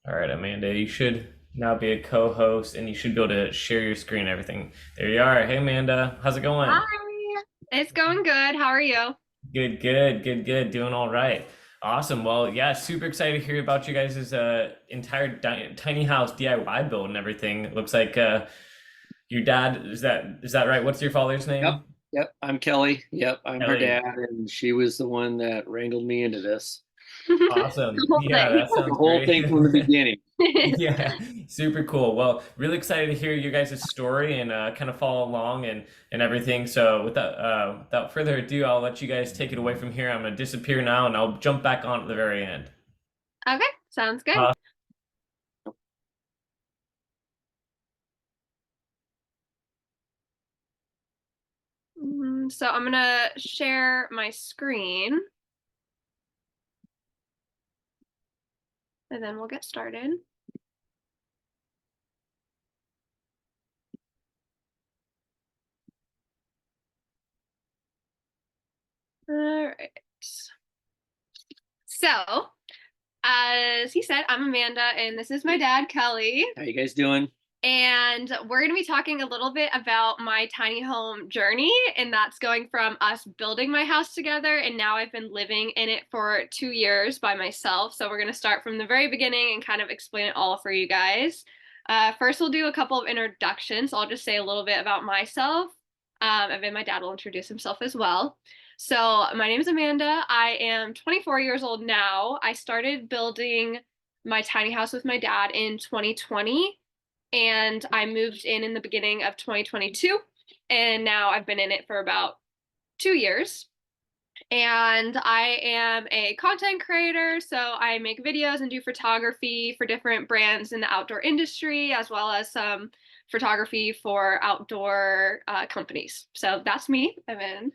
All right, Amanda, you should now be a co-host and you should be able to share your screen and everything. There you are. Hey, Amanda, how's it going? Hi, it's going good. How are you? Good, good, good, good. Doing all right. Awesome. Well, yeah, super excited to hear about you guys' entire tiny house DIY build and everything. It looks like your dad, is that right? What's your father's Yep, name? yep. I'm Kelly. Yep, I'm her Ellie. dad, and she was the one that wrangled me into this. The Awesome. whole Yeah, thing. that The sounds whole great. thing from the beginning. Yeah, super cool. Well, really excited to hear you guys' story and kind of follow along and everything. So without further ado, I'll let you guys take it away from here. I'm gonna disappear now and I'll jump back on at the very end. Okay, sounds good. Uh, So I'm gonna share my screen and then we'll get started. All right. So, as he said, I'm Amanda and this is my dad, Kelly. How you guys doing? And we're going to be talking a little bit about my tiny home journey. And that's going from us building my house together. And now I've been living in it for 2 years by myself. So we're going to start from the very beginning and kind of explain it all for you guys. First, we'll do a couple of introductions. I'll just say a little bit about myself. And then my dad will introduce himself as well. So, my name is Amanda. I am 24 years old now. I started building my tiny house with my dad in 2020 and I moved in the beginning of 2022, and now I've been in it for about 2 years. And I am a content creator, so I make videos and do photography for different brands in the outdoor industry, as well as some photography for outdoor companies. So that's me, Evan.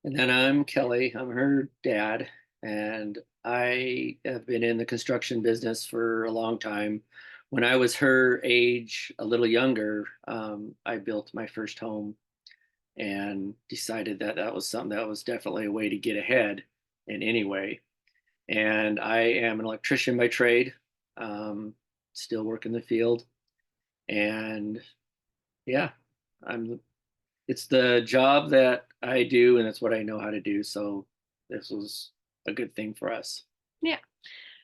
And then I'm Kelly. I'm her dad, and I have been in the construction business for a long time. When I was her age, a little younger, I built my first home and decided that that was something that was definitely a way to get ahead in any way. And I am an electrician by trade, um, still work in the field, and yeah, I'm. It's the job that I do, and it's what I know how to do. So this was a good thing for us. Yeah.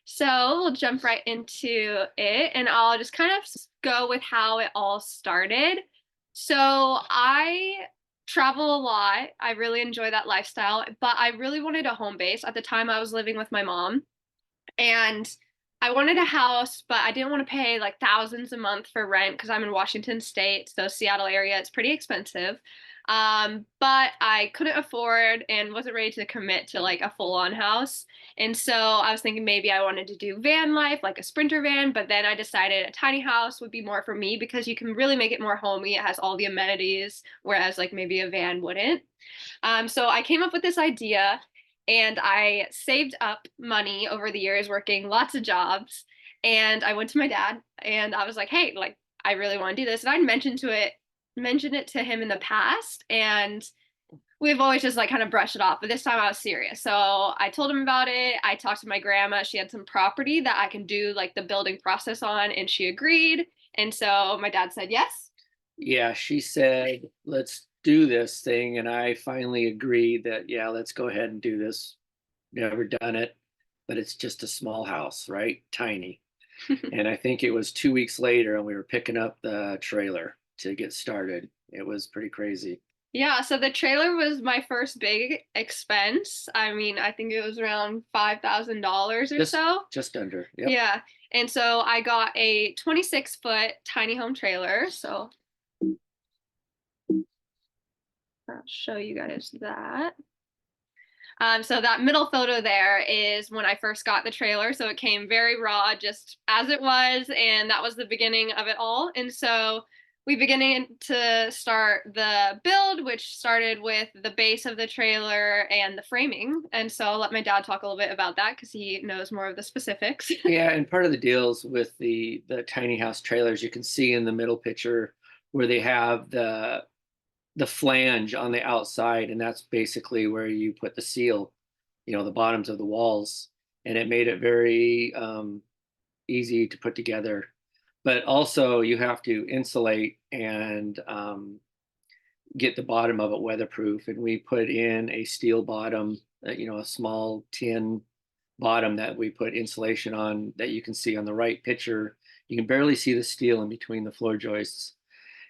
So we'll jump right into it, and I'll just kind of go with how it all started. So I travel a lot. I really enjoy that lifestyle, but I really wanted a home base. At the time, I was living with my mom, and I wanted a house, but I didn't want to pay like thousands a month for rent because I'm in Washington State, so Seattle area, it's pretty expensive. But I couldn't afford and wasn't ready to commit to like a full-on house. And so I was thinking maybe I wanted to do van life, like a sprinter van, but then I decided a tiny house would be more for me because you can really make it more homey. It has all the amenities, whereas like maybe a van wouldn't. So I came up with this idea and I saved up money over the years working lots of jobs. And I went to my dad and I was like, hey, like, I really want to do this. And I'd mentioned it to him in the past. And we've always just like kind of brushed it off. But this time I was serious. So I told him about it. I talked to my grandma. She had some property that I can do like the building process on, and she agreed. And so my dad said yes. Yeah, she said, let's do this thing. And I finally agreed that, yeah, let's go ahead and do this. Never done it, but it's just a small house, right? Tiny. And I think it was 2 weeks later, and we were picking up the trailer to get started. It was pretty crazy. Yeah, so the trailer was my first big expense. I mean, I think it was around $5,000 or Just so. just under. Yep. Yeah. And so I got a 26-foot tiny home trailer. So I'll show you guys that. So that middle photo there is when I first got the trailer. So it came very raw, just as it was, and that was the beginning of it all. And so we beginning to start the build, which started with the base of the trailer and the framing. And so I'll let my dad talk a little bit about that because he knows more of the specifics. Yeah, and part of the deals with the tiny house trailers, you can see in the middle picture where they have the flange on the outside, and that's basically where you put the seal, the bottoms of the walls, and it made it very easy to put together. But also you have to insulate and get the bottom of it weatherproof. And we put in a steel bottom, a small tin bottom that we put insulation on that you can see on the right picture. You can barely see the steel in between the floor joists.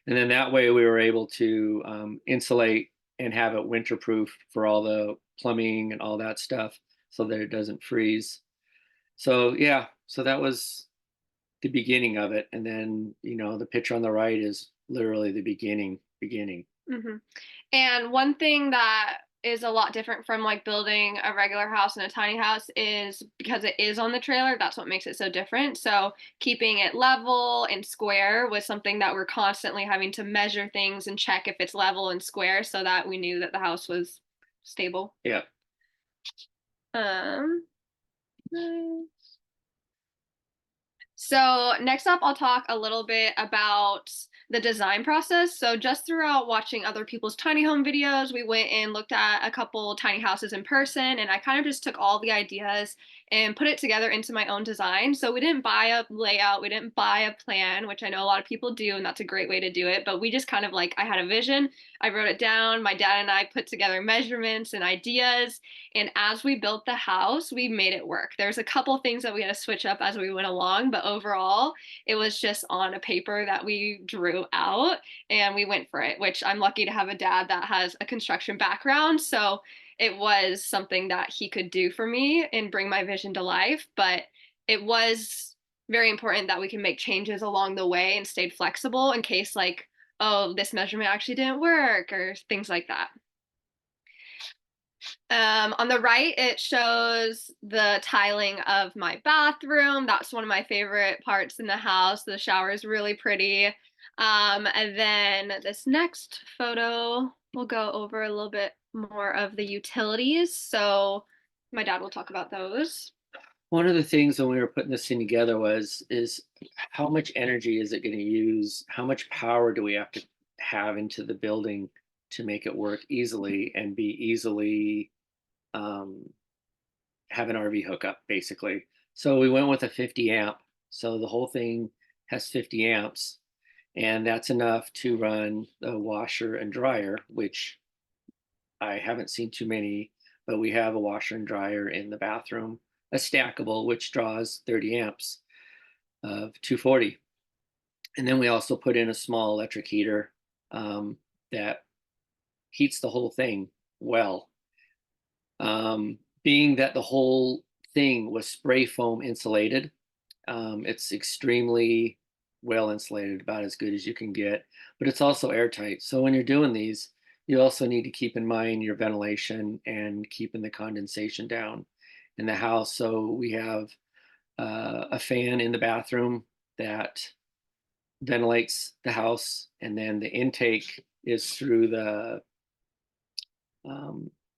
And then that way we were able to insulate and have it winterproof for all the plumbing and all that stuff so that it doesn't freeze. So yeah, so that was the beginning of it. And then, the picture on the right is literally the beginning. Hmm. And one thing that is a lot different from like building a regular house and a tiny house is because it is on the trailer, that's what makes it so different. So keeping it level and square was something that we're constantly having to measure things and check if it's level and square so that we knew that the house was stable. Yeah. Um, So next up, I'll talk a little bit about the design process. So just throughout watching other people's tiny home videos, we went and looked at a couple tiny houses in person, and I kind of just took all the ideas and put it together into my own design. So we didn't buy a layout, we didn't buy a plan, which I know a lot of people do, and that's a great way to do it. But we just kind of like, I had a vision, I wrote it down, my dad and I put together measurements and ideas, and as we built the house, we made it work. There's a couple things that we had to switch up as we went along, but overall, it was just on a paper that we drew out and we went for it, which I'm lucky to have a dad that has a construction background. So it was something that he could do for me and bring my vision to life. But it was very important that we can make changes along the way and stayed flexible in case, like, oh, this measurement actually didn't work or things like that. On the right, it shows the tiling of my bathroom. That's one of my favorite parts in the house. The shower is really pretty. And then this next photo, we'll go over a little bit more of the utilities. So my dad will talk about those. One of the things when we were putting this thing together is how much energy is it going to use? How much power do we have to have into the building to make it work easily and be easily have an RV hookup, basically. So we went with a 50 amp. So the whole thing has 50 amps, and that's enough to run the washer and dryer, which I haven't seen too many, but we have a washer and dryer in the bathroom, a stackable, which draws 30 amps of 240. And then we also put in a small electric heater that heats the whole thing well. Being that the whole thing was spray foam insulated, it's extremely well insulated, about as good as you can get, but it's also airtight. So when you're doing these, you also need to keep in mind your ventilation and keeping the condensation down in the house. So we have a fan in the bathroom that ventilates the house, and then the intake is through the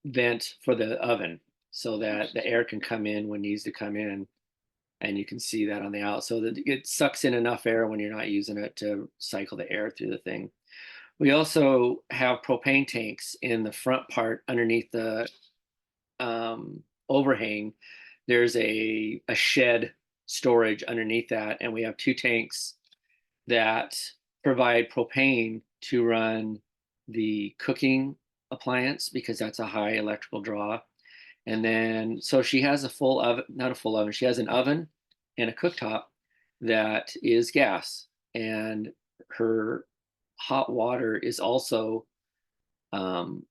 vent for the oven so that the air can come in when it needs to come in, and you can see that on the out so that it sucks in enough air when you're not using it to cycle the air through the thing. We also have propane tanks in the front part underneath the overhang. There's a shed storage underneath that, and we have two tanks that provide propane to run the cooking appliance because that's a high electrical draw. And then, so she has a full oven, not a full oven, she has an oven and a cooktop that is gas. And her hot water is also on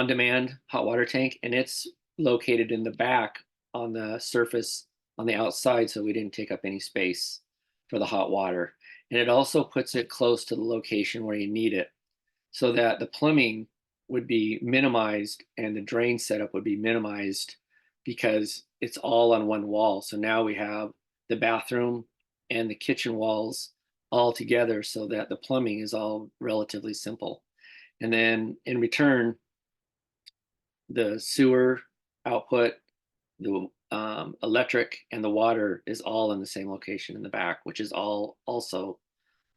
demand hot water tank, and it's located in the back on the surface on the outside, so we didn't take up any space for the hot water. And it also puts it close to the location where you need it so that the plumbing would be minimized and the drain setup would be minimized because it's all on one wall. So now we have the bathroom and the kitchen walls all together so that the plumbing is all relatively simple. And then in return, the sewer output, the electric, and the water is all in the same location in the back, which is all also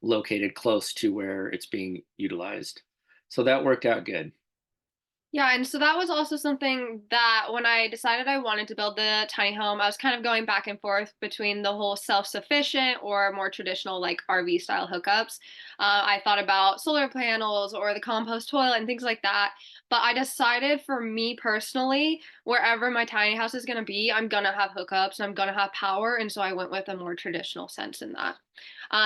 located close to where it's being utilized. So that worked out good. Yeah, and so that was also something that when I decided I wanted to build the tiny home, I was kind of going back and forth between the whole self-sufficient or more traditional like RV style hookups. I thought about solar panels or the compost toilet and things like that. But I decided for me personally, wherever my tiny house is going to be, I'm going to have hookups and I'm going to have power. And so I went with a more traditional sense in that.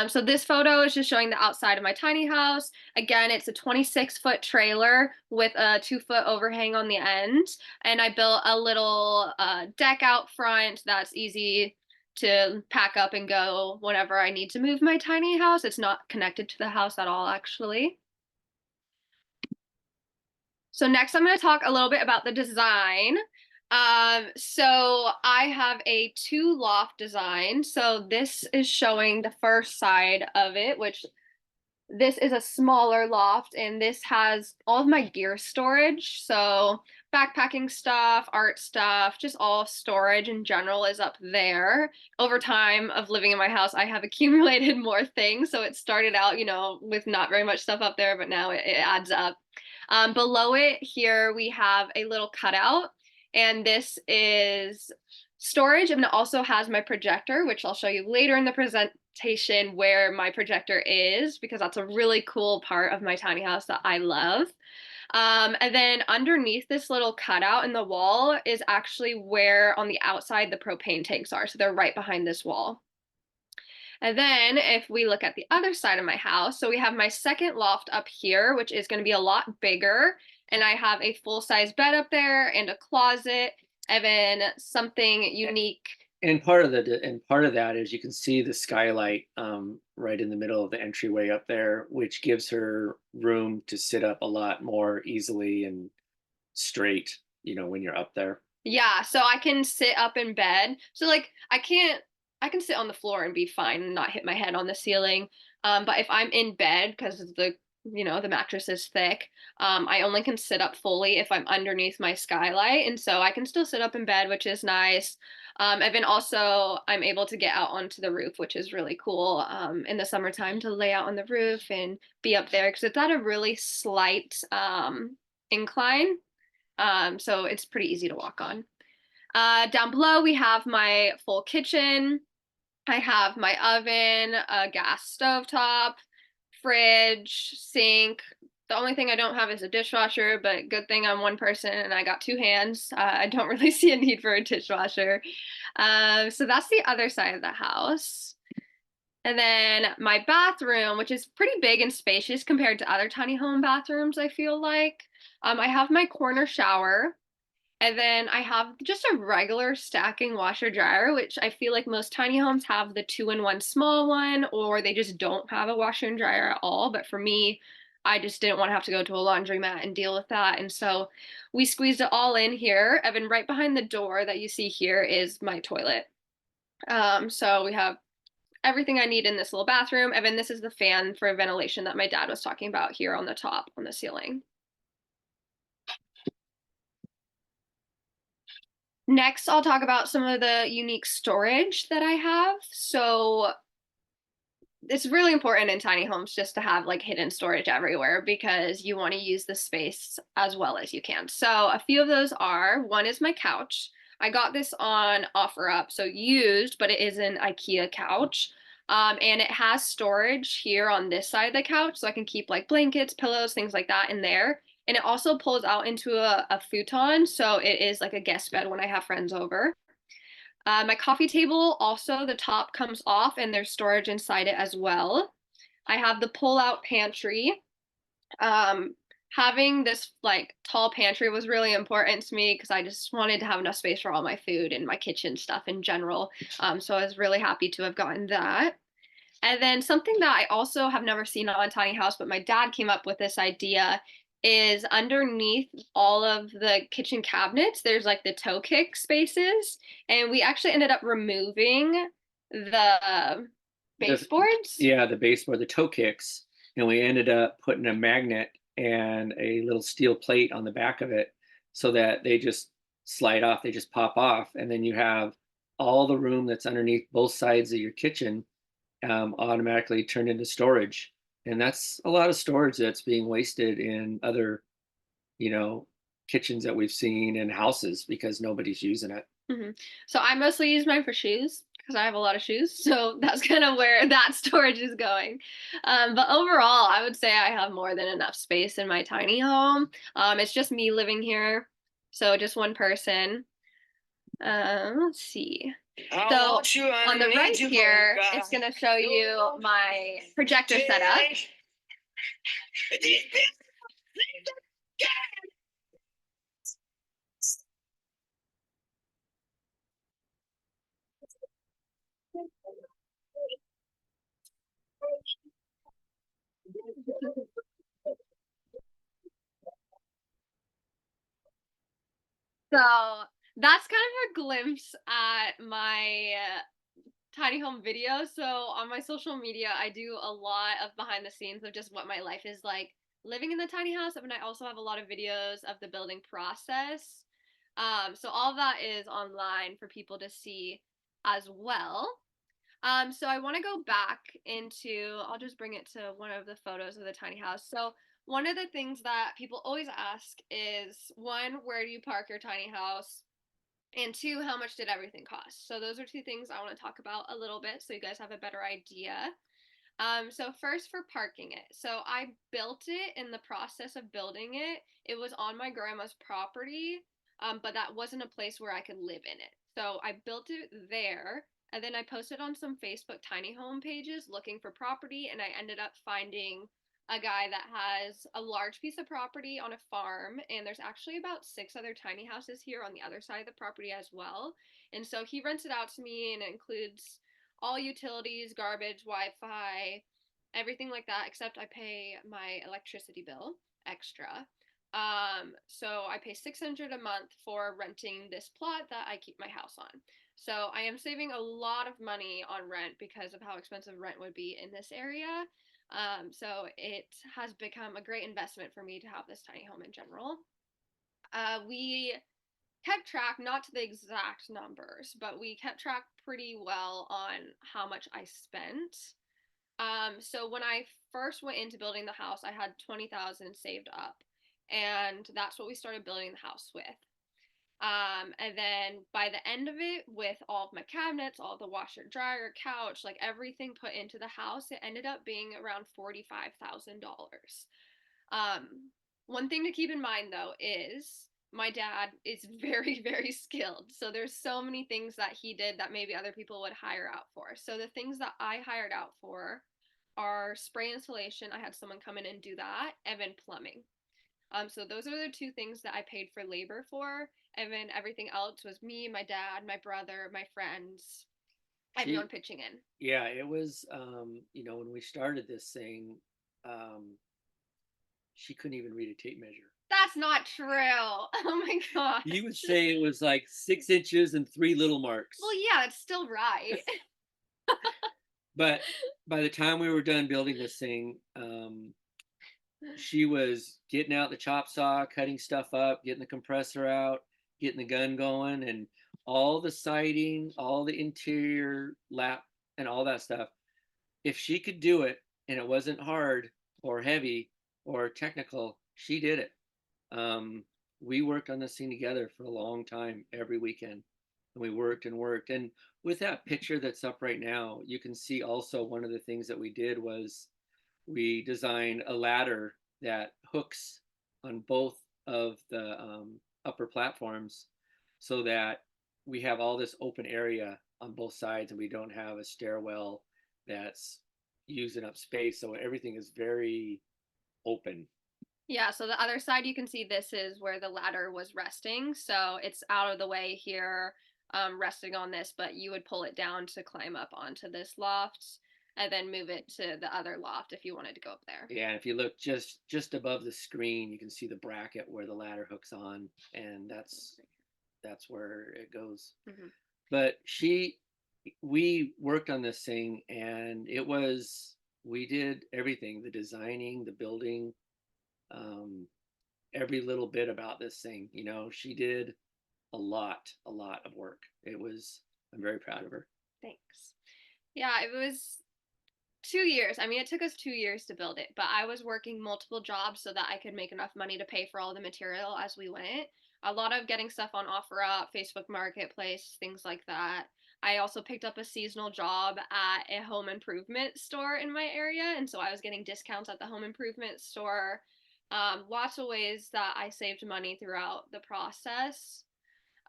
So this photo is just showing the outside of my tiny house. Again, it's a 26-foot trailer with a 2-foot overhang on the end. And I built a little deck out front that's easy to pack up and go whenever I need to move my tiny house. It's not connected to the house at all, actually. So next I'm going to talk a little bit about the design. So I have a 2 loft design. So this is showing the first side of it, which this is a smaller loft, and this has all of my gear storage. So backpacking stuff, art stuff, just all storage in general is up there. Over time of living in my house, I have accumulated more things. So it started out, with not very much stuff up there, but now it adds up. Below it here, we have a little cutout, and this is storage, and it also has my projector, which I'll show you later in the presentation where my projector is, because that's a really cool part of my tiny house that I love. And then underneath this little cutout in the wall is actually where on the outside the propane tanks are. So they're right behind this wall. And then if we look at the other side of my house, so we have my second loft up here, which is going to be a lot bigger. And I have a full-size bed up there and a closet, and then something unique. And part of that is you can see the skylight right in the middle of the entryway up there, which gives her room to sit up a lot more easily and straight, when you're up there. Yeah, so I can sit up in bed. So like I can sit on the floor and be fine and not hit my head on the ceiling. But if I'm in bed because the mattress is thick, I only can sit up fully if I'm underneath my skylight. And so I can still sit up in bed, which is nice. And then also I'm able to get out onto the roof, which is really cool in the summertime to lay out on the roof and be up there because it's at a really slight incline. So it's pretty easy to walk on. Down below, we have my full kitchen. I have my oven, a gas stovetop, fridge, sink. The only thing I don't have is a dishwasher, but good thing I'm one person and I got 2 hands. I don't really see a need for a dishwasher. So that's the other side of the house. And then my bathroom, which is pretty big and spacious compared to other tiny home bathrooms, I feel like. I have my corner shower. And then I have just a regular stacking washer dryer, which I feel like most tiny homes have the 2-in-1 small one, or they just don't have a washer and dryer at all. But for me, I just didn't want to have to go to a laundromat and deal with that. And so we squeezed it all in here. And then right behind the door that you see here is my toilet. So we have everything I need in this little bathroom. And then this is the fan for ventilation that my dad was talking about here on the top on the ceiling. Next, I'll talk about some of the unique storage that I have. So it's really important in tiny homes just to have like hidden storage everywhere because you want to use the space as well as you can. So a few of those are, one is my couch. I got this on OfferUp, so used, but it is an IKEA couch. And it has storage here on this side of the couch, so I can keep like blankets, pillows, things like that in there. And it also pulls out into a futon, so it is like a guest bed when I have friends over. My coffee table, also the top comes off and there's storage inside it as well. I have the pull-out pantry. Having this like tall pantry was really important to me because I just wanted to have enough space for all my food and my kitchen stuff in general. So I was really happy to have gotten that. And then something that I also have never seen on Tiny House, but my dad came up with this idea is underneath all of the kitchen cabinets, there's like the toe kick spaces. And we actually ended up removing the baseboards. Yeah, the baseboard, the toe kicks. And we ended up putting a magnet and a little steel plate on the back of it so that they just slide off, they just pop off. And then you have all the room that's underneath both sides of your kitchen automatically turned into storage. And that's a lot of storage that's being wasted in other, kitchens that we've seen in houses because nobody's using it. So I mostly use mine for shoes because I have a lot of shoes. So that's kind of where that storage is going. But overall, I would say I have more than enough space in my tiny home. It's just me living here. So just one person. Let's see. So on the right here, it's going to show you my projector setup. So that's kind of a glimpse at my tiny home video. So on my social media, I do a lot of behind the scenes of just what my life is like living in the tiny house. And I also have a lot of videos of the building process. So all of that is online for people to see as well. So I want to go back into, I'll just bring it to one of the photos of the tiny house. So one of the things that people always ask is, one, where do you park your tiny house? And two, how much did everything cost? So those are two things I want to talk about a little bit so you guys have a better idea. So first for parking it. So I built it. In the process of building it, it was on my grandma's property, but that wasn't a place where I could live in it. So I built it there, and then I posted on some Facebook tiny home pages looking for property, and I ended up finding a guy that has a large piece of property on a farm, and there's actually about 6 other tiny houses here on the other side of the property as well. And so he rents it out to me, and it includes all utilities, garbage, Wi-Fi, everything like that, except I pay my electricity bill extra. So I pay $600 a month for renting this plot that I keep my house on. So I am saving a lot of money on rent because of how expensive rent would be in this area. So it has become a great investment for me to have this tiny home in general. We kept track, not to the exact numbers, but we kept track pretty well on how much I spent. So when I first went into building the house, I had 20,000 saved up, and that's what we started building the house with. And then by the end of it, with all of my cabinets, all the washer, dryer, couch, like everything put into the house, it ended up being around $45,000. One thing to keep in mind though is my dad is very, very skilled. So there's so many things that he did that maybe other people would hire out for. So the things that I hired out for are spray installation. I had someone come in and do that, and then plumbing. So those are the two things that I paid for labor for, and then everything else was me, my dad, my brother, my friends, everyone pitching in. Yeah, it was, when we started this thing, she couldn't even read a tape measure. That's not true. Oh my god. You would say it was like 6 inches and 3 little marks. Well, yeah, it's still right. But by the time we were done building this thing, she was getting out the chop saw, cutting stuff up, getting the compressor out, getting the gun going, and all the siding, all the interior lap, and all that stuff. If she could do it and it wasn't hard or heavy or technical, she did it. We worked on this thing together for a long time, every weekend, and we worked and worked. And with that picture that's up right now, you can see also one of the things that we did was we designed a ladder that hooks on both of the upper platforms so that we have all this open area on both sides, and we don't have a stairwell that's using up space. So everything is very open. Yeah, so the other side you can see, this is where the ladder was resting. So it's out of the way here, resting on this, but you would pull it down to climb up onto this loft and then move it to the other loft if you wanted to go up there. Yeah, if you look just above the screen, you can see the bracket where the ladder hooks on, and that's where it goes. Mm-hmm. But we worked on this thing, and we did everything, the designing, the building, every little bit about this thing. She did a lot of work. I'm very proud of her. Thanks. Yeah, it was 2 years. I mean, it took us 2 years to build it, but I was working multiple jobs so that I could make enough money to pay for all the material as we went. A lot of getting stuff on OfferUp, Facebook Marketplace, things like that. I also picked up a seasonal job at a home improvement store in my area, and so I was getting discounts at the home improvement store. Lots of ways that I saved money throughout the process.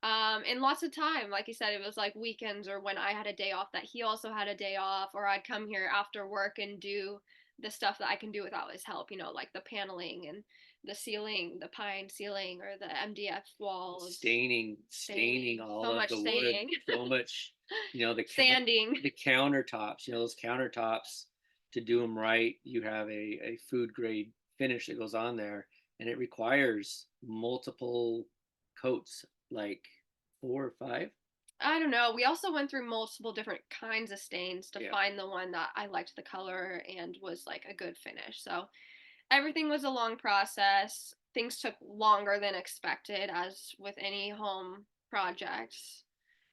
And lots of time, like you said, it was like weekends or when I had a day off that he also had a day off, or I'd come here after work and do the stuff that I can do without his help, like the paneling and the ceiling, the pine ceiling or the MDF walls. Staining all so of much the staining. wood, so much, Sanding. the countertops, those countertops, to do them right, you have a food grade finish that goes on there, and it requires multiple coats, like 4 or 5. I don't know. We also went through multiple different kinds of stains to Yeah. find the one that I liked the color and was like a good finish. So everything was a long process. Things took longer than expected, as with any home projects.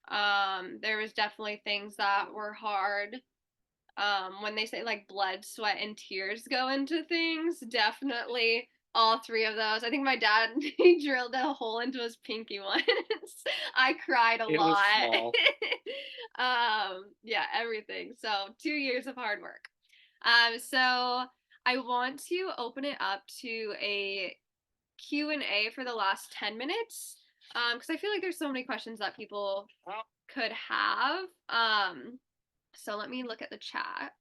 There was definitely things that were hard. When they say like blood, sweat, and tears go into things, definitely all 3 of those. I think my dad he drilled a hole into his pinky once. I cried a It was lot. small. Yeah, everything. So 2 years of hard work. So I want to open it up to a Q&A for the last 10 minutes. Because I feel like there's so many questions that people could have. So let me look at the chat.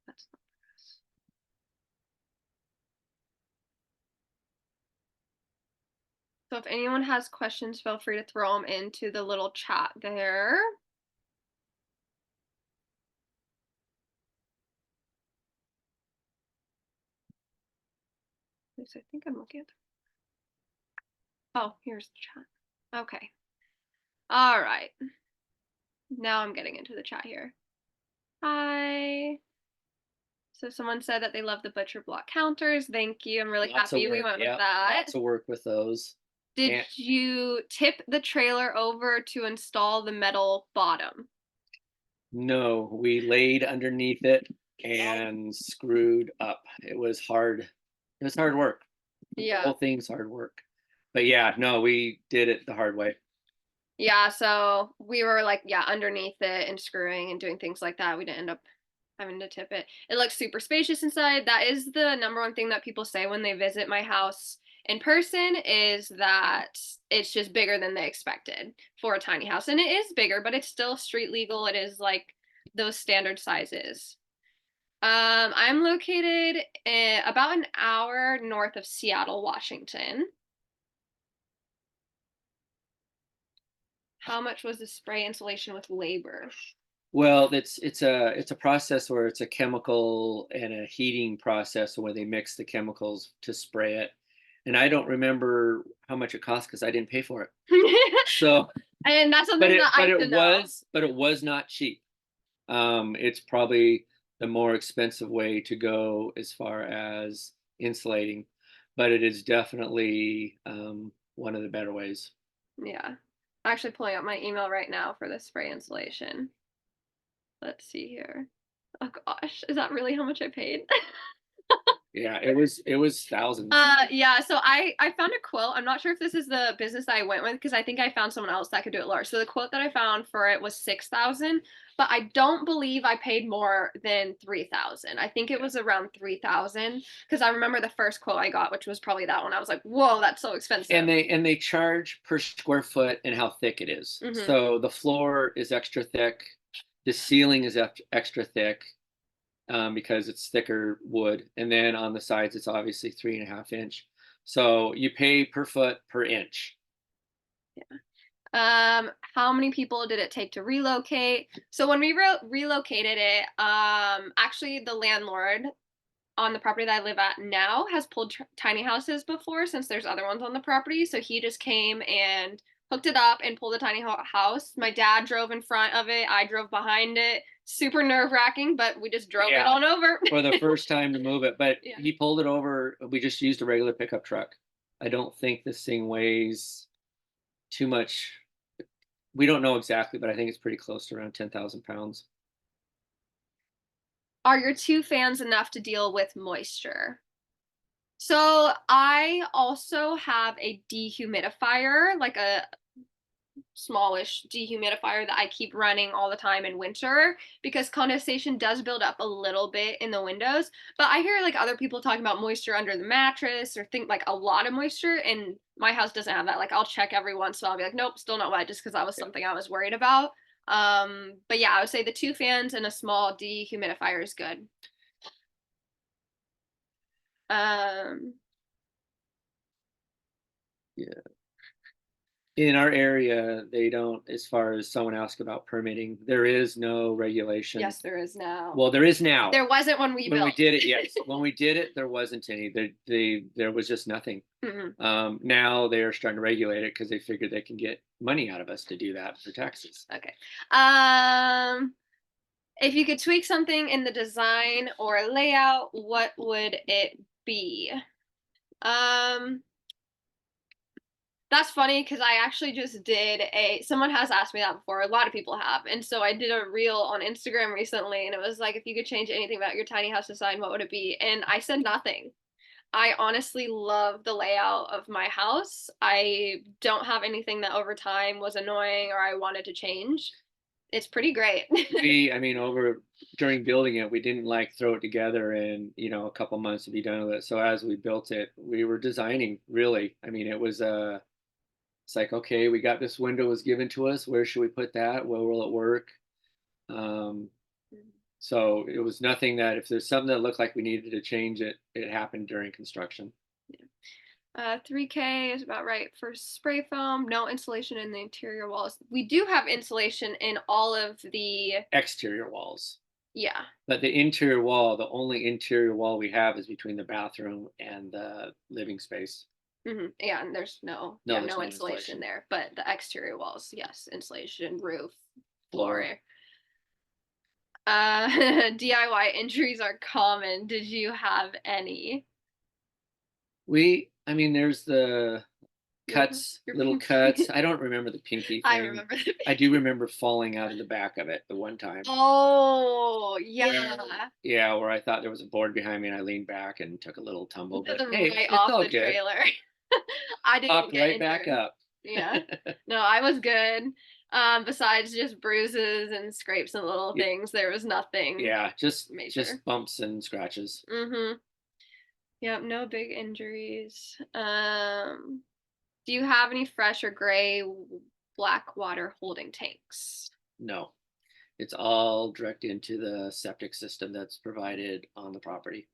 That's not this. So if anyone has questions, feel free to throw them into the little chat there. I think I'm looking at. Oh, here's the chat. Okay. All right. Now I'm getting into the chat here. Hi. So someone said that they love the butcher block counters. Thank you. I'm really happy we went with that. Lots of work with those. Did you tip the trailer over to install the metal bottom? No, we laid underneath it and screwed up. It was hard. It was hard work. Yeah. The whole thing's hard work. But yeah, no, we did it the hard way. Yeah, so we were like, underneath it and screwing and doing things like that. We didn't end up having to tip it. It looks super spacious inside. That is the number one thing that people say when they visit my house in person, is that it's just bigger than they expected for a tiny house. And it is bigger, but it's still street legal. It is like those standard sizes. I'm located about an hour north of Seattle, Washington. How much was the spray insulation with labor? Well, it's a process where it's a chemical and a heating process where they mix the chemicals to spray it. And I don't remember how much it cost because I didn't pay for it. So, and that's something that I but it was not cheap. It's probably the more expensive way to go as far as insulating, but it is definitely one of the better ways. Yeah, I'm actually pulling up my email right now for the spray insulation. Let's see here. Oh gosh, is that really how much I paid? Yeah, it was thousands. Yeah, so I found a quote. I'm not sure if this is the business that I went with, because I think I found someone else that could do it large. So the quote that I found for it was 6,000, but I don't believe I paid more than 3,000. I think it was around 3,000, because I remember the first quote I got, which was probably that one. I was like, whoa, that's so expensive. And they charge per square foot and how thick it is. Mhm. So the floor is extra thick, the ceiling is extra thick. Because it's thicker wood, and then on the sides it's obviously 3.5 inch. So you pay per foot per inch. Yeah. How many people did it take to relocate? So when we relocated it, actually the landlord on the property that I live at now has pulled tiny houses before, since there's other ones on the property. So he just came and hooked it up and pulled a tiny house. My dad drove in front of it. I drove behind it. Super nerve-wracking, but we just drove it on over. For the first time to move it, but he pulled it over. We just used a regular pickup truck. I don't think this thing weighs too much. We don't know exactly, but I think it's pretty close to around 10,000 pounds. Are your two fans enough to deal with moisture? So I also have a dehumidifier, like a smallish dehumidifier that I keep running all the time in winter because condensation does build up a little bit in the windows. But I hear like other people talking about moisture under the mattress or think like a lot of moisture, and my house doesn't have that. Like I'll check every once in a while, I'll be like, nope, still not wet, just because that was something I was worried about. But yeah, I would say the two fans and a small dehumidifier is good. Um, Yeah. In our area, they don't, as far as someone asked about permitting, there is no regulation. yes, there is now. Well, there is now. There wasn't when we When we built. did it, yes. When we did it, there wasn't any. There was just nothing. Now they're starting to regulate it because they figure they can get money out of us to do that for taxes. Okay. If you could tweak something in the design or layout, what would it be? Um, that's funny because I actually just did someone has asked me that before. A lot of people have. And so I did a reel on Instagram recently, and it was like, if you could change anything about your tiny house design, what would it be? And I said nothing. I honestly love the layout of my house. I don't have anything that over time was annoying or I wanted to change. It's pretty great. I mean, over during building it, we didn't like throw it together in, a couple months to be done with it. So as we built it, we were designing really. I mean, it's like, okay, we got this window was given to us. Where should we put that? Where will it work? Um, so it was nothing that if there's something that looked like we needed to change it, it happened during construction. 3K is about right for spray foam. No insulation in the interior walls. We do have insulation in all of the Exterior walls. Yeah. But the interior wall, the only interior wall we have is between the bathroom and the living space. Yeah, and there's no insulation there. But the exterior walls, yes, insulation, roof, floor. DIY injuries are common. Did you have any? I mean, there's the cuts, little cuts. I don't remember the pinky thing. I remember the pinky. I do remember falling out of the back of it the one time. Oh, yeah. Yeah, where I thought there was a board behind me and I leaned back and took a little tumble. But hey, right it's off all the good. trailer. I didn't Popped get right injured. back up. Yeah. No, I was good. Besides just bruises and scrapes and little things, there was nothing. Yeah, just major. Just bumps and scratches. Yep, no big injuries. Do you have any fresh or gray black water holding tanks? No, it's all direct into the septic system that's provided on the property.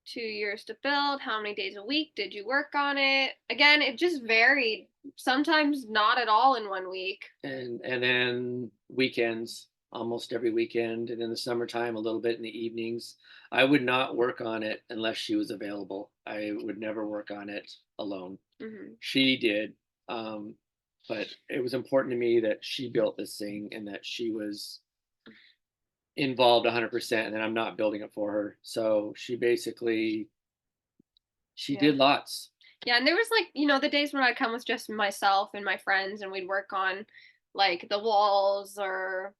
2 years to build. How many days a week did you work on it? Again, it just varied. Sometimes not at all in 1 week. And then weekends, almost every weekend, and in the summertime a little bit in the evenings. I would not work on it unless she was available. I would never work on it alone. She did, but it was important to me that she built this thing and that she was involved 100%, and then I'm not building it for her. So she did lots. Yeah, and there was like, the days when I'd come with just myself and my friends and we'd work on like the walls or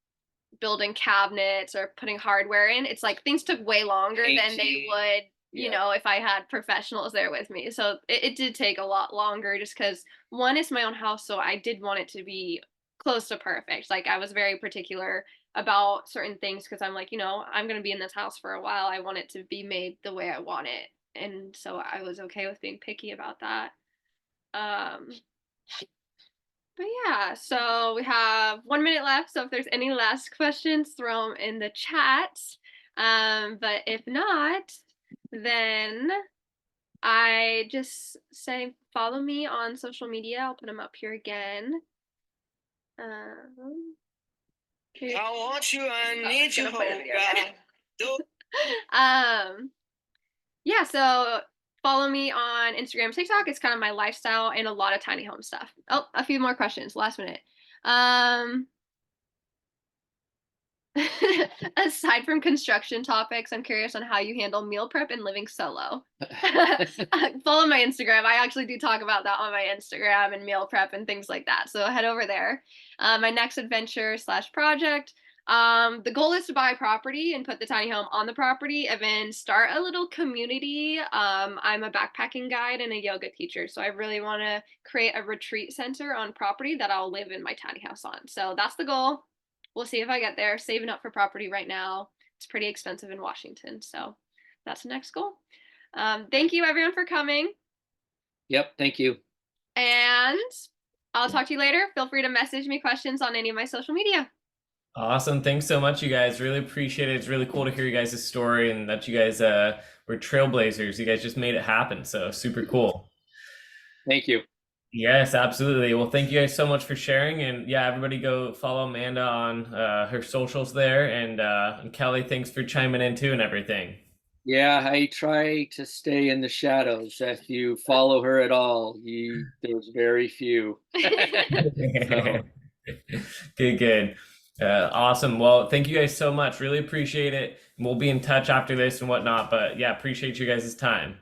building cabinets or putting hardware in. It's like things took way longer than they would, if I had professionals there with me. So it did take a lot longer just because one, it's my own house, so I did want it to be close to perfect. Like I was very particular about certain things because I'm like, I'm going to be in this house for a while. I want it to be made the way I want it. And so I was okay with being picky about that. But yeah, so we have 1 minute left. So if there's any last questions, throw them in the chat. But if not, then I just say follow me on social media. I'll put them up here again. I want you, I need you, yeah, so follow me on Instagram, TikTok. It's kind of my lifestyle and a lot of tiny home stuff. Oh, a few more questions, last minute. Aside from construction topics, I'm curious on how you handle meal prep and living solo. Follow my Instagram. I actually do talk about that on my Instagram and meal prep and things like that. So head over there. My next adventure slash project. The goal is to buy a property and put the tiny home on the property and then start a little community. I'm a backpacking guide and a yoga teacher. So I really want to create a retreat center on property that I'll live in my tiny house on. So that's the goal. We'll see if I get there. Saving up for property right now. It's pretty expensive in Washington. So that's the next goal. Thank you everyone for coming. Yep, thank you. And I'll talk to you later. Feel free to message me questions on any of my social media. Awesome. Thanks so much, you guys. Really appreciate it. It's really cool to hear you guys' story and that you guys were trailblazers. You guys just made it happen. So super cool. Thank you. Yes, absolutely. Well, thank you guys so much for sharing. And yeah, everybody go follow Amanda on her socials there. And Kelly, thanks for chiming in too and everything. Yeah, I try to stay in the shadows. If you follow her at all, there's very few. So, Good. Awesome. Well, thank you guys so much. Really appreciate it. We'll be in touch after this and whatnot. But yeah, appreciate you guys' time.